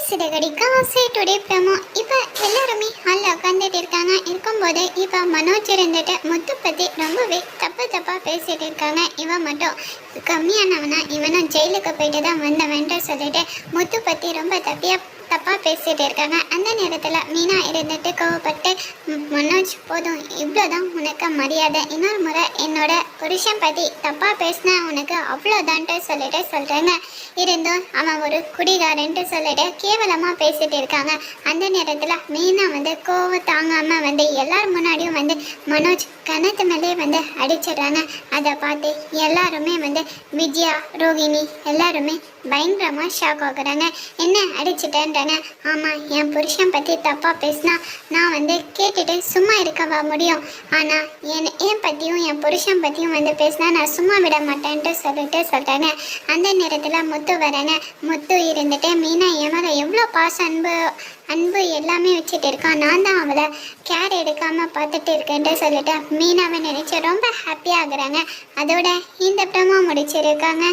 சிடகடி காசை today promo. இப்போ எல்லாருமே ஹாலில் உட்காந்துட்டு இருக்காங்க. இருக்கும்போது இப்போ மனோஜ் இருந்துட்டு முத்து பற்றி ரொம்பவே தப்பாக பேசிகிட்டு இருக்காங்க. இவன் மட்டும் கம்மியானவனா, இவனும் ஜெயிலுக்கு போயிட்டு தான் வந்தவன்ட்டு சொல்லிட்டு முத்து பற்றி ரொம்ப தப்பாக பேசிகிட்டு இருக்காங்க. அந்த நேரத்தில் மீனா இருந்துட்டு கோவப்பட்டு, மனோஜ் போதும், இவ்வளோதான் உனக்கு மரியாதை, இன்னொரு முறை என்னோட புருஷன் பற்றி தப்பாக பேசினா உனக்கு அவ்வளோதான்ட்டு சொல்லிட்டு சொல்கிறாங்க. இருந்தும் அவன் ஒரு குடிகாரன்ட்டு சொல்லிட்டு கேவலமாக பேசிகிட்டு இருக்காங்க. அந்த நேரத்தில் மீனா கோவம் தாங்காமல் எல்லார் முன்னாடியும் மனோஜ் கணத்து மேலே அடிச்சிடுறாங்க. அதை பார்த்து எல்லாருமே விஜயா, ரோகிணி எல்லாருமே பயங்கரமாக ஷாக் ஆகுறாங்க. என்ன அடிச்சிட்டேன்றாங்க. ஆமாம், என் புருஷன் பற்றி தப்பாக பேசினா நான் கேட்டுட்டு சும்மா இருக்கவா முடியும்? ஆனால் என் பற்றியும் என் புருஷன் பற்றியும் பேசினா நான் சும்மா விட மாட்டேன்ட்டு சொல்லிட்டு சொல்கிறாங்க. அந்த நேரத்தில் முத்து வராங்க. முத்து இருந்துட்டு மீனா என் மேலே எவ்வளோ பாசம் அன்பு எல்லாமே வச்சுட்டு இருக்கான், நான் தான் அவளை கேர் எடுக்காமல் பார்த்துட்டு இருக்கேன்ட்டு சொல்லிட்டு மீனாவை நினச்சி ரொம்ப ஹாப்பியாகிறாங்க. அதோட இந்த ப்ரோமோ முடிச்சிருக்காங்க.